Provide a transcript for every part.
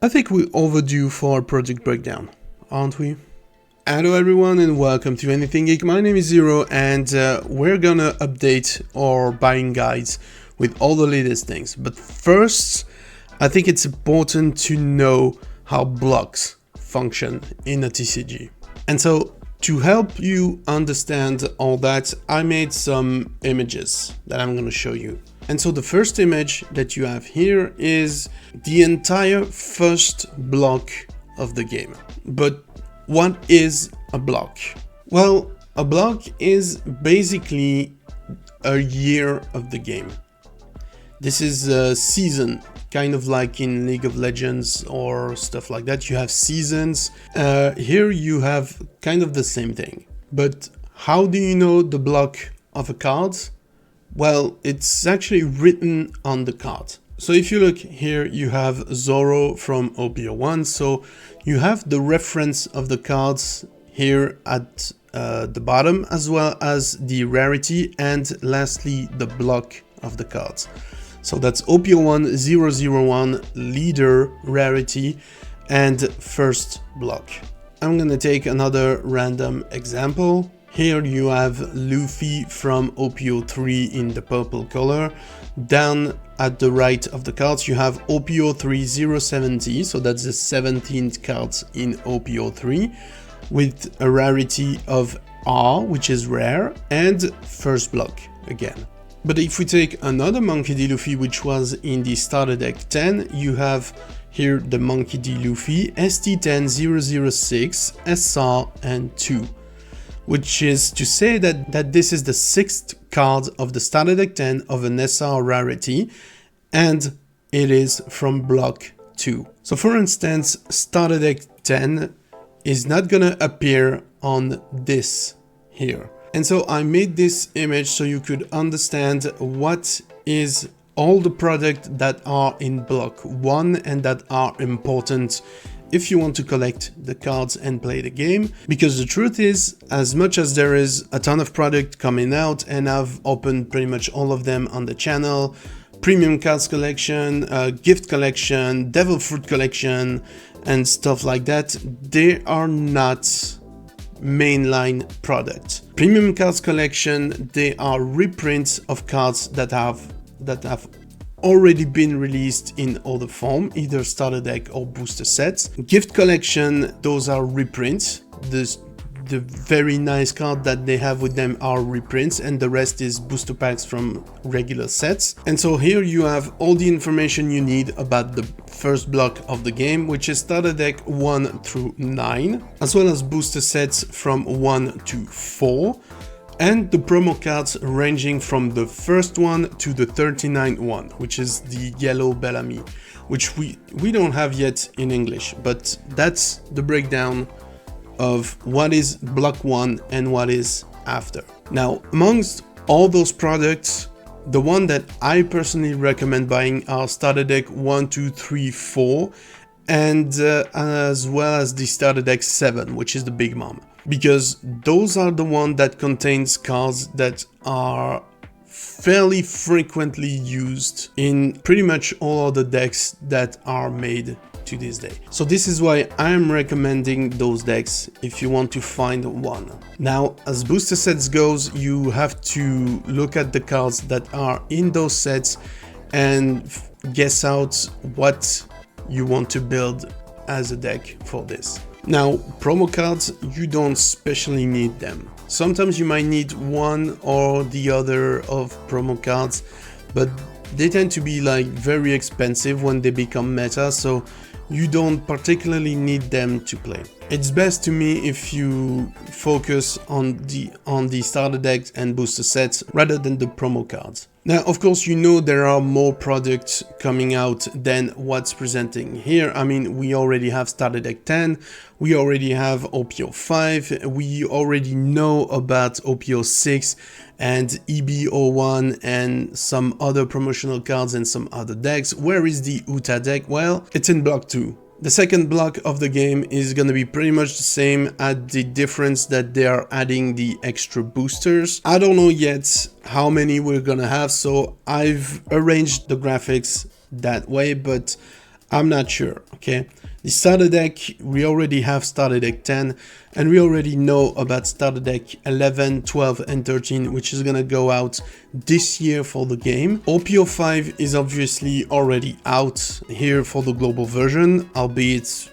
I think we're overdue for a project breakdown, aren't we? Hello everyone and welcome to Anything Geek. My name is Zero and we're gonna update our buying guides with all the latest things. But first, I think it's important to know how blocks function in a TCG. And so to help you understand all that, I made some images that I'm gonna show you. And so the first image that you have here is the entire first block of the game. But what is a block? Well, a block is basically a year of the game. This is a season, kind of like in League of Legends or stuff like that. You have seasons. Here you have kind of the same thing. But how do you know the block of a card? Well, it's actually written on the card. So if you look here, you have Zoro from OPO1. So you have the reference of the cards here at the bottom, as well as the rarity, and lastly, the block of the cards. So that's OPO1 001 leader rarity and first block. I'm gonna take another random example. Here you have Luffy from OPO3 in the purple color. Down at the right of the cards you have OPO3 070, so that's the 17th card in OPO3 with a rarity of R, which is rare, and first block again. But if we take another Monkey D. Luffy, which was in the starter deck 10, you have here the Monkey D. Luffy ST10 006 SR and 2. Which is to say that this is the 6th card of the starter deck 10 of an SR rarity, and it is from block 2. So for instance, starter deck 10 is not gonna appear on this here. And so I made this image so you could understand what is all the products that are in block 1 and that are important if you want to collect the cards and play the game. Because the truth is, as much as there is a ton of product coming out, and I've opened pretty much all of them on the channel, premium cards collection, gift collection, devil fruit collection, and stuff like that, they are not mainline products. Premium cards collection, they are reprints of cards that have already been released in other form, either starter deck or booster sets. Gift collection, those are reprints. The very nice card that they have with them are reprints, and the rest is booster packs from regular sets. And so here you have all the information you need about the first block of the game, which is starter deck 1 through 9, as well as booster sets from 1 to 4. And the promo cards ranging from the first one to the 39th one, which is the yellow Bellamy, which we don't have yet in English, but that's the breakdown of what is block 1 and what is after. Now, amongst all those products, the one that I personally recommend buying are starter deck 1, 2, 3, 4, and as well as the starter deck 7, which is the Big Mom. Because those are the ones that contains cards that are fairly frequently used in pretty much all other decks that are made to this day. So this is why I'm recommending those decks if you want to find one. Now, as booster sets goes, you have to look at the cards that are in those sets and guess out what you want to build as a deck for this. Now, promo cards, you don't especially need them. Sometimes you might need one or the other of promo cards, but they tend to be like very expensive when they become meta, so you don't particularly need them to play. It's best to me if you focus on the starter decks and booster sets rather than the promo cards. Now, of course, you know there are more products coming out than what's presenting here. I mean, we already have starter deck 10, we already have OPO 5, we already know about OPO 6 and EBO1 and some other promotional cards and some other decks. Where is the Uta deck? Well, it's in block 2. The second block of the game is going to be pretty much the same, at the difference that they are adding the extra boosters. I don't know yet how many we're gonna have, so I've arranged the graphics that way, but I'm not sure, okay? The starter deck, we already have starter deck 10, and we already know about starter deck 11, 12, and 13, which is gonna go out this year for the game. OPO5 is obviously already out here for the global version, albeit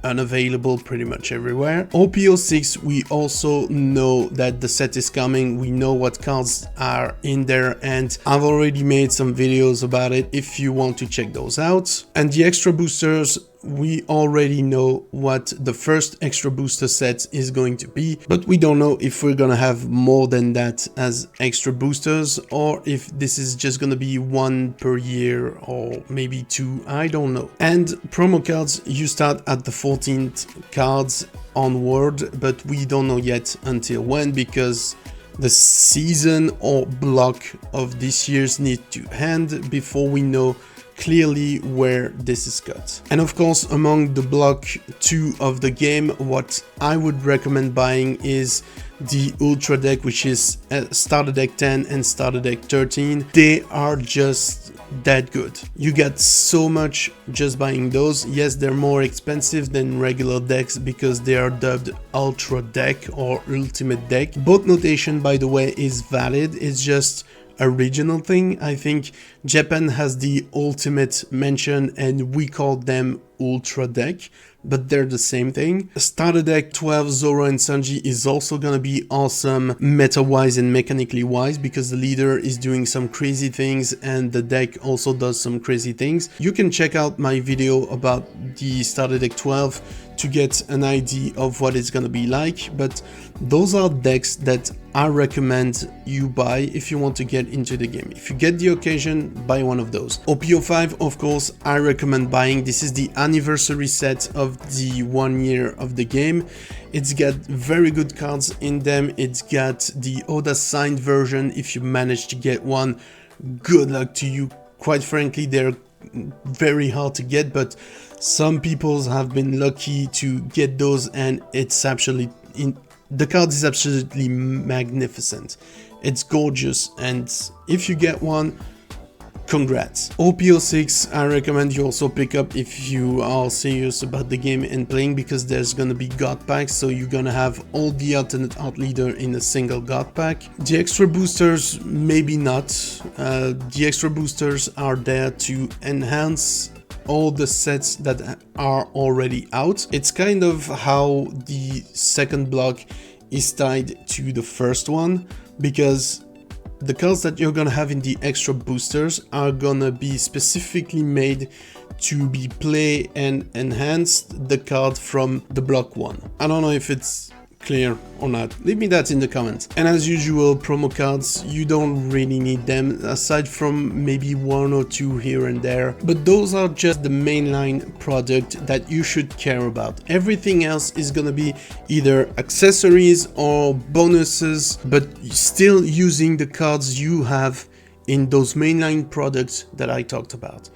unavailable pretty much everywhere. OPO6, we also know that the set is coming, we know what cards are in there, and I've already made some videos about it if you want to check those out. And the extra boosters, we already know what the first extra booster set is going to be, but we don't know if we're gonna have more than that as extra boosters, or if this is just gonna be one per year or maybe two, I don't know. And promo cards, you start at the 14th cards onward, but we don't know yet until when, because the season or block of this year's need to end before we know clearly where this is cut. And of course, among the block 2 of the game, what I would recommend buying is the Ultra deck, which is starter deck 10 and starter deck 13. They are just that good. You get so much just buying those. Yes, they're more expensive than regular decks because they are dubbed Ultra deck or Ultimate deck. Both notation, by the way, is valid. It's just a regional thing. I think Japan has the ultimate mention and we call them Ultra deck, but they're the same thing. Starter deck 12 Zoro and Sanji is also gonna be awesome meta wise and mechanically wise, because the leader is doing some crazy things and the deck also does some crazy things. You can check out my video about the starter deck 12 to get an idea of what it's gonna be like, but those are decks that I recommend you buy if you want to get into the game. If you get the occasion, buy one of those. OPO5, of course, I recommend buying. This is the anniversary set of the 1 year of the game. It's got very good cards in them. It's got the Oda signed version. If you manage to get one, good luck to you. Quite frankly, they're very hard to get, but some people have been lucky to get those, and it's actually the card is absolutely magnificent. It's gorgeous, and if you get one, congrats. OPO6, I recommend you also pick up if you are serious about the game and playing, because there's gonna be god packs, so you're gonna have all the alternate art leader in a single god pack. The extra boosters, maybe not. The extra boosters are there to enhance all the sets that are already out. It's kind of how the second block is tied to the first one, because the cards that you're gonna have in the extra boosters are gonna be specifically made to be play and enhanced the card from the block 1. I don't know if it's clear or not, leave me that in the comments. And as usual, promo cards, you don't really need them aside from maybe 1 or 2 here and there, but those are just the mainline product that you should care about. Everything else is gonna be either accessories or bonuses, but still using the cards you have in those mainline products that I talked about.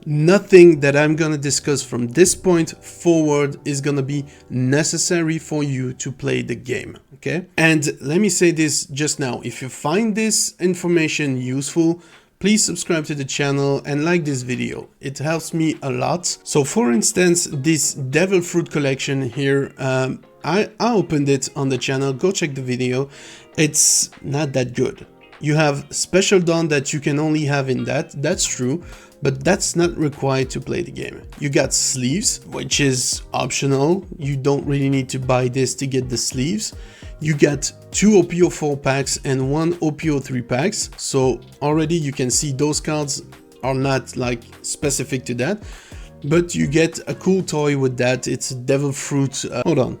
Nothing that I'm gonna discuss from this point forward is gonna be necessary for you to play the game, okay? And let me say this just now, if you find this information useful, please subscribe to the channel and like this video. It helps me a lot. So for instance, this Devil Fruit collection here, I opened it on the channel, go check the video. It's not that good. You have Special Dawn that you can only have in that's true, but that's not required to play the game. You got sleeves, which is optional. You don't really need to buy this to get the sleeves. You got 2 OPO4 packs and 1 OPO3 packs. So already you can see those cards are not like specific to that, but you get a cool toy with that. It's a Devil Fruit. Hold on.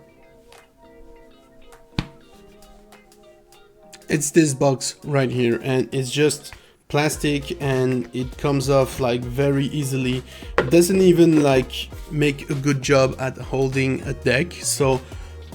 It's this box right here, and it's just plastic and it comes off like very easily. It doesn't even like make a good job at holding a deck, so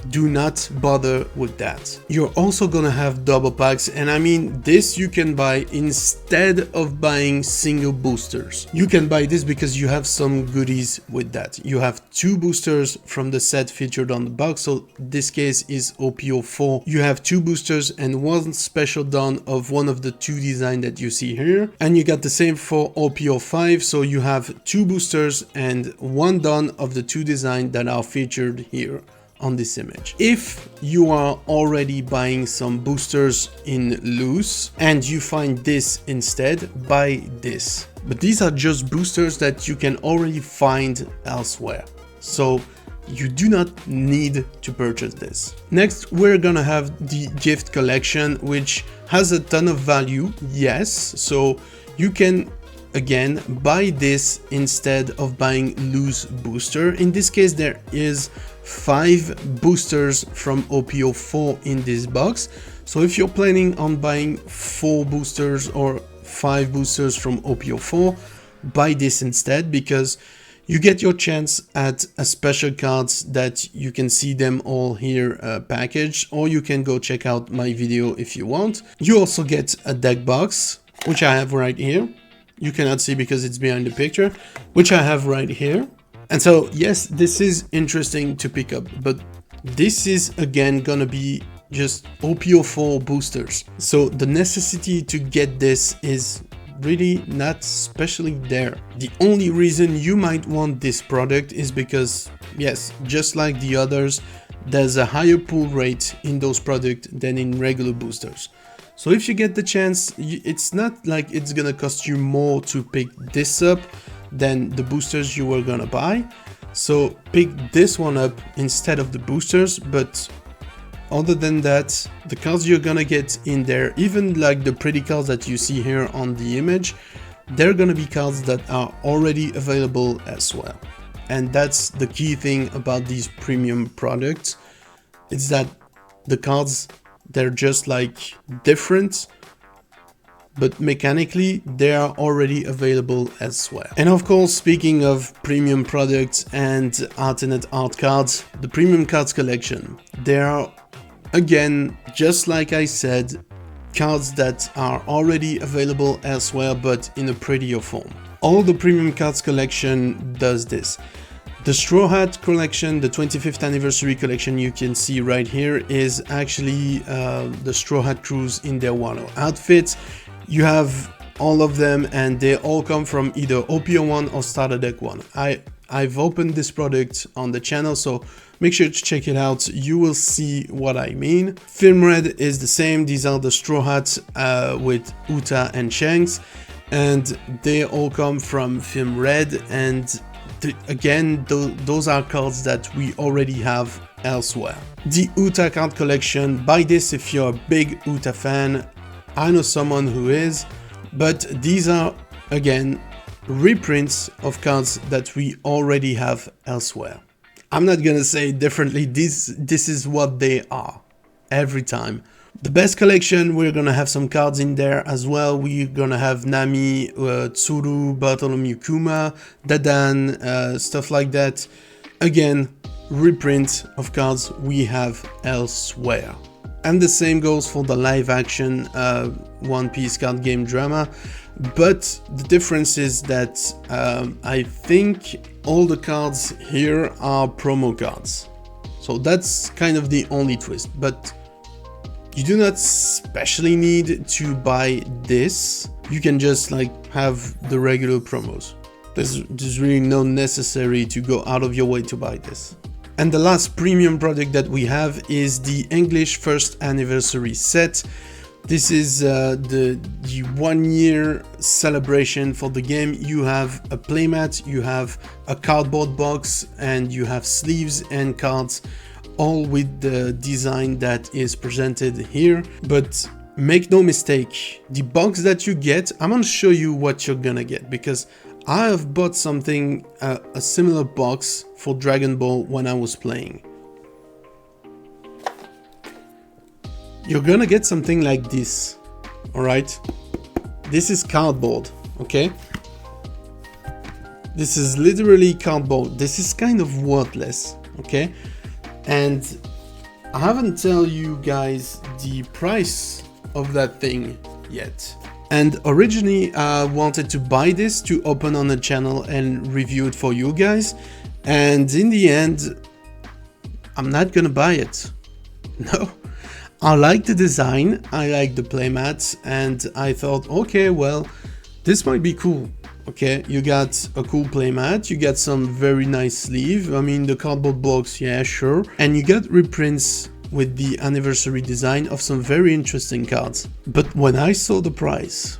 do not bother with that. You're also gonna have double packs, and I mean this you can buy instead of buying single boosters. You can buy this because you have some goodies with that. You have 2 boosters from the set featured on the box, so this case is OP04. You have 2 boosters and 1 special don of one of the 2 designs that you see here, and you got the same for OP05, so you have 2 boosters and 1 don of the 2 designs that are featured here on this image. If you are already buying some boosters in loose and you find this instead, buy this. But these are just boosters that you can already find elsewhere, so you do not need to purchase this. Next, we're gonna have the gift collection, which has a ton of value, yes, so you can again buy this instead of buying loose booster. In this case, there is 5 boosters from OP04 in this box, so if you're planning on buying 4 boosters or 5 boosters from OP04, buy this instead, because you get your chance at a special cards that you can see them all here packaged, or you can go check out my video if you want. You also get a deck box, which I have right here. You cannot see because it's behind the picture, which I have right here. And so, yes, this is interesting to pick up, but this is again gonna be just OP04 boosters. So the necessity to get this is really not especially there. The only reason you might want this product is because, yes, just like the others, there's a higher pull rate in those products than in regular boosters. So if you get the chance, it's not like it's gonna cost you more to pick this up than the boosters you were gonna buy. So pick this one up instead of the boosters, but other than that, the cards you're gonna get in there, even like the pretty cards that you see here on the image, they're gonna be cards that are already available as well. And that's the key thing about these premium products. It's that the cards, they're just like different, but mechanically they are already available as well. And of course, speaking of premium products and alternate art cards, the premium cards collection, there are again, just like I said, cards that are already available elsewhere but in a prettier form. All the premium cards collection does this. The Straw Hat collection, the 25th anniversary collection you can see right here, is actually the Straw Hat crews in their Wano outfits. You have all of them and they all come from either OP01 or Starter Deck 1. I've opened this product on the channel, so make sure to check it out. You will see what I mean. Film Red is the same. These are the Straw Hats with Uta and Shanks, and they all come from Film Red, and again, those are cards that we already have elsewhere. The Uta card collection, buy this if you're a big Uta fan. I know someone who is, but these are again reprints of cards that we already have elsewhere. I'm not gonna say it differently, this is what they are every time. The best collection, we're gonna have some cards in there as well. We're gonna have Nami, Tsuru, Bartholomew Kuma, Dadan, stuff like that. Again, reprint of cards we have elsewhere. And the same goes for the live action One Piece card game drama. But the difference is that I think all the cards here are promo cards. So that's kind of the only twist. But you do not especially need to buy this. You can just like have the regular promos. There's really no necessary to go out of your way to buy this. And the last premium product that we have is the English First Anniversary set. This is the 1 year celebration for the game. You have a playmat, you have a cardboard box, and you have sleeves and cards, all with the design that is presented here. But make no mistake, the box that you get, I'm gonna show you what you're gonna get, because I have bought something, a similar box for Dragon Ball when I was playing. You're gonna get something like this, alright? This is cardboard, okay? This is literally cardboard. This is kind of worthless, okay? And I haven't tell you guys the price of that thing yet. And originally I wanted to buy this to open on the channel and review it for you guys. And in the end, I'm not gonna buy it. No. I like the design, I like the playmats, and I thought, okay, well, this might be cool. Okay, you got a cool playmat, you got some very nice sleeve, I mean the cardboard box, yeah, sure. And you got reprints with the anniversary design of some very interesting cards. But when I saw the price,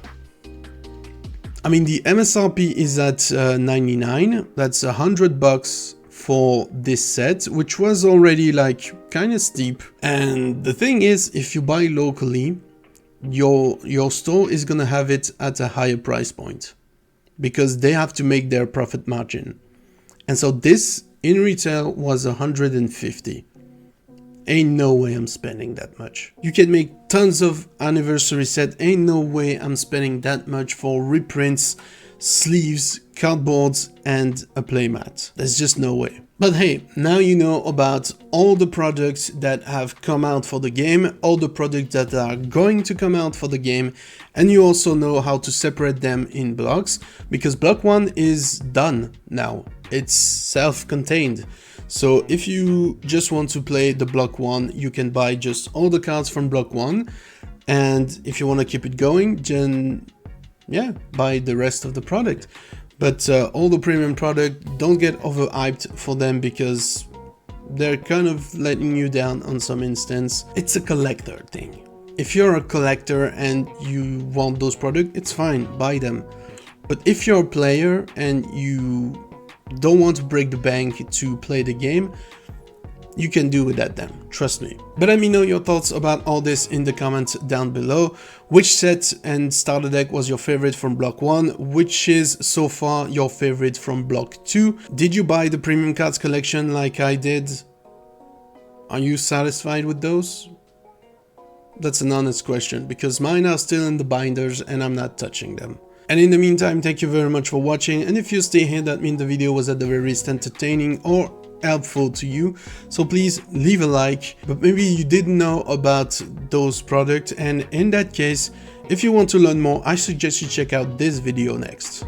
I mean the MSRP is at 99, that's $100 for this set, which was already like kind of steep. And the thing is, if you buy locally, your store is gonna have it at a higher price point because they have to make their profit margin. And so this in retail was 150. Ain't no way I'm spending that much. You can make tons of anniversary set, ain't no way I'm spending that much for reprints, sleeves, cardboards, and a playmat. There's just no way. But hey, now you know about all the products that have come out for the game, all the products that are going to come out for the game, and you also know how to separate them in blocks, because block 1 is done now. It's self-contained. So if you just want to play the block 1, you can buy just all the cards from block 1, and if you want to keep it going, then yeah, buy the rest of the product. But all the premium product, don't get overhyped for them because they're kind of letting you down on some instance. It's a collector thing. If you're a collector and you want those products, it's fine, buy them. But if you're a player and you don't want to break the bank to play the game, you can do without them, trust me. But let me know your thoughts about all this in the comments down below. Which set and starter deck was your favorite from block 1? Which is so far your favorite from block 2? Did you buy the premium cards collection like I did? Are you satisfied with those? That's an honest question, because mine are still in the binders and I'm not touching them. And in the meantime, thank you very much for watching, and if you stay here, that means the video was at the very least entertaining or helpful to you, so please leave a like. But maybe you didn't know about those products, and in that case, if you want to learn more, I suggest you check out this video next.